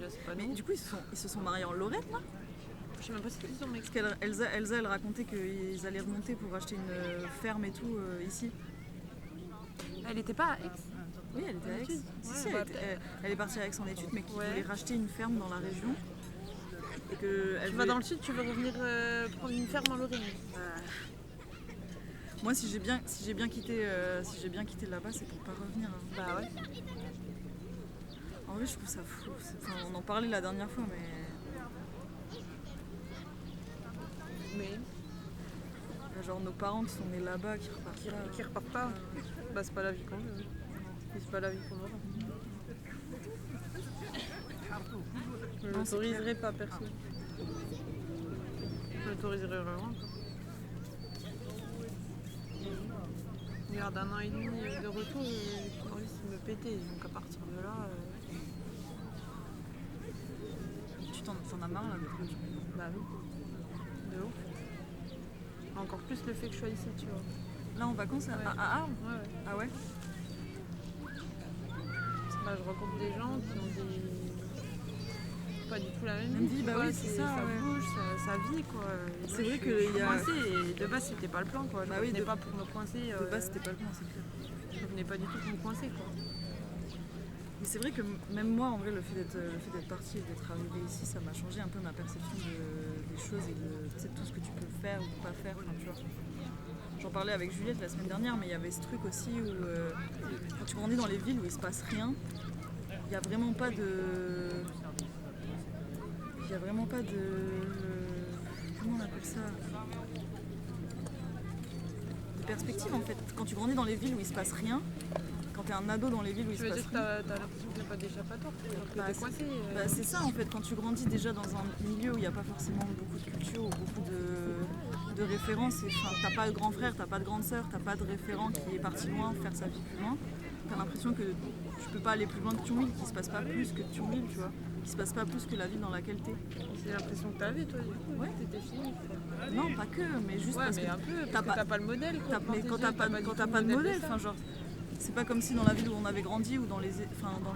c'est pas Mais nous. du coup, ils se sont mariés en Lorraine, là. Je sais même pas si c'est son mec. Parce qu'Elsa, elle racontait qu'ils allaient remonter pour acheter une ferme et tout ici. Elle était pas à Aix. Oui, elle était à Aix. études. Si, Ouais, si, bah, elle est partie à Aix en études, mais qui Ouais. voulait racheter une ferme dans la région. Et que elle Tu vas dans le sud, tu veux revenir prendre une ferme en Lorraine. Moi, si j'ai bien quitté là-bas, c'est pour pas revenir. Hein. Bah ouais. En vrai, je trouve ça fou. Enfin, on en parlait la dernière fois, mais genre nos parents qui sont nés là-bas, qui repartent là. Qui repartent pas. Bah c'est pas la vie qu'on veut. C'est pas la vie qu'on aura. Je Non, c'est l'autoriserai pas, perso. Je l'autoriserai vraiment pas. Regarde, 1 an et demi de retour, j'ai envie de me péter. Donc à partir de là... Tu t'en as marre là d'être là. Bah oui. De ouf. Encore plus le fait que je sois ici, tu vois. Là en vacances à Arles. Ouais. Ah ouais. Bah, je rencontre des gens qui ont pas du tout la même Même vie. vie, tu bah vois, oui, c'est ça, Ça ouais. bouge, ça vit, quoi. Et C'est moi, vrai je qu'il suis y a- coincée et de base, c'était pas le plan, quoi. Je Bah oui, venais de- pas pour me coincer. De base, c'était pas le plan, c'est clair. Je venais pas du tout pour me coincer, quoi. Mais c'est vrai que même moi, en vrai, le fait d'être partie et d'être arrivée ici, ça m'a changé un peu ma perception des choses et de tout ce que tu peux faire ou pas faire. Enfin, tu vois. J'en parlais avec Juliette la semaine dernière, mais il y avait ce truc aussi où quand tu grandis dans les villes où il se passe rien, il n'y a vraiment pas de... Comment on appelle ça? De perspective en fait. Quand tu grandis dans les villes où il se passe rien, quand t'es un ado dans les villes où il Tu se veux passe dire que rien... t'as l'impression qu'il n'y a pas d'échappatoire, que Bah, t'es coincé. Bah, c'est ça en fait, quand tu grandis déjà dans un milieu où il n'y a pas forcément beaucoup de culture ou beaucoup de références, et t'as pas de grand frère, t'as pas de grande sœur, t'as pas de référent qui est parti loin, faire sa vie plus loin, t'as l'impression que tu peux pas aller plus loin que Thionville, qu'il se passe pas plus que Thionville, tu vois, qu'il se passe pas plus que la ville dans laquelle t'es. C'est l'impression que t'avais, toi, du coup. Ouais. T'étais fini. Non, pas que, mais juste Ouais, parce mais que un peu, parce que t'as pas le modèle, quoi. mais quand t'as pas de modèle, enfin genre, c'est pas comme si dans la ville où on avait grandi ou dans le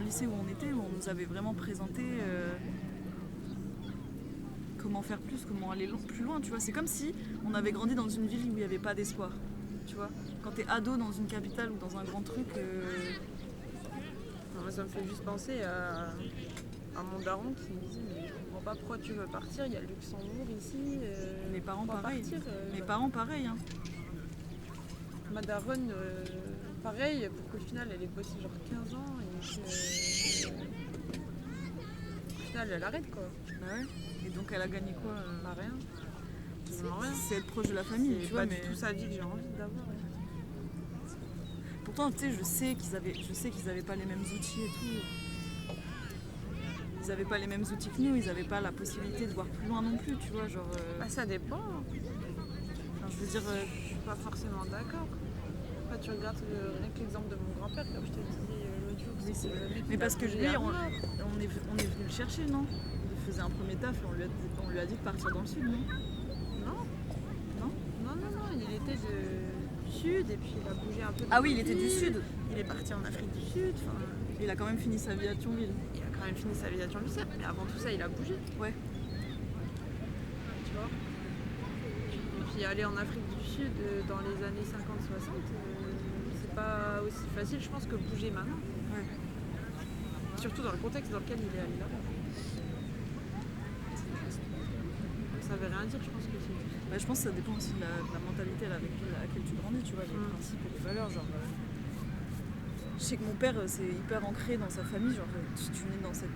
lycée où on était, où on nous avait vraiment présenté comment faire plus, comment aller plus loin, tu vois. C'est comme si on avait grandi dans une ville où il n'y avait pas d'espoir, tu vois. Quand t'es ado dans une capitale ou dans un grand truc... Non, ça me fait juste penser à mon daron qui me dit mais je comprends pas pourquoi tu veux partir, il y a le Luxembourg ici. Mes parents pourquoi pareil. partir, Mes parents pareil. Hein. Ma daronne pareil, pour qu'au final elle ait bossé genre 15 ans et au final elle arrête quoi. Bah ouais. Et donc elle a gagné quoi Bah rien. C'est être proche de la famille, C'est tu vois. pas Mais du tout sa vie que j'ai envie d'avoir. pourtant, tu sais, je sais qu'ils avaient pas les mêmes outils et tout. Ils avaient pas les mêmes outils que nous, ils avaient pas la possibilité de voir plus loin non plus, tu vois, genre... Bah ça dépend. Enfin, je veux dire... Je suis pas forcément d'accord. Enfin, tu regardes rien que l'exemple de mon grand-père, comme je te disais l'autre jour. Oui, c'est le vrai. mec, Mais il parce a que bougé lui, à on mort. est venu le chercher, non? Il faisait un premier taf et on lui a dit de partir dans le sud, non? Non, Non? non, il était du sud et puis il a bougé un peu. Ah oui, il était du sud. Il est parti en Afrique du Sud. Enfin, Il a quand même fini sa vie à Thionville. il a quand même fini sa vie à Thionville, mais avant tout ça, il a bougé. Ouais. Tu vois. Et puis aller en Afrique du Sud dans les années 50-60, c'est pas aussi facile, je pense, que bouger maintenant. Ouais. Surtout dans le contexte dans lequel il est allé là-bas. Ça veut rien dire, je pense que c'est juste. Bah, je pense que ça dépend aussi de la mentalité avec laquelle tu grandis, tu vois, les principes et les valeurs. Genre, je sais que mon père, c'est hyper ancré dans sa famille. Genre, tu nais dans cette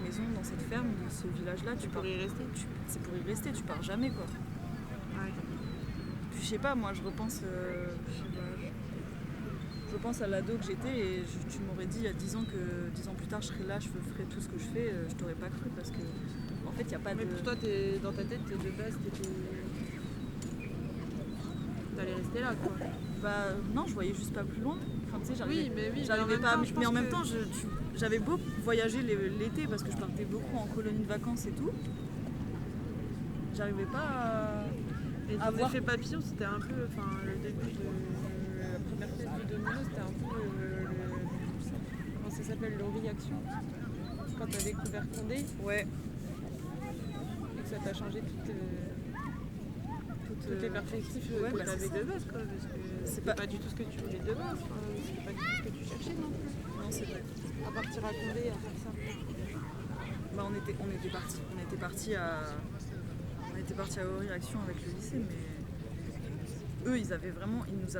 maison, dans cette ferme, dans ce village-là, tu pars. Pour y rester. C'est pour y rester, tu pars jamais, quoi. Ouais. Puis je sais pas, moi je repense à l'ado que j'étais et tu m'aurais dit il y a 10 ans que 10 ans plus tard je serais là, je ferais tout ce que je fais, je t'aurais pas cru parce que en fait il n'y a pas Mais de... pour toi, dans ta tête, de base, t'allais rester là, quoi. Bah non, je voyais juste pas plus loin. Enfin, tu sais, j'arrivais mais en même pas. temps, je Mais en pense même que- temps, j'avais beau voyager l'été parce que je partais beaucoup en colonie de vacances et tout. J'arrivais pas Et à ton voir. effet papillon, c'était un peu, enfin, le début de la première pièce du domino, c'était un peu comment ça s'appelle, l'oreille-action. Quand t'as découvert Condé Ouais. et que ça t'a changé toutes les perspectives ouais, que bah, t'avais c'est ça. de base, quoi. Parce que C'est c'était pas du tout ce que tu voulais de base. Enfin, c'était pas du tout ce que tu cherchais non plus. Non, c'est vrai. À partir à Condé, à faire ça. Bah, on était parti à Aurillac avec le lycée, mais eux, ils nous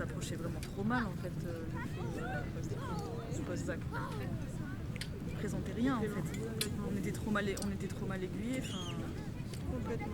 approchaient vraiment trop mal en fait, le post-bac. Ils présentaient rien en fait. On était trop mal aiguillés. Complètement.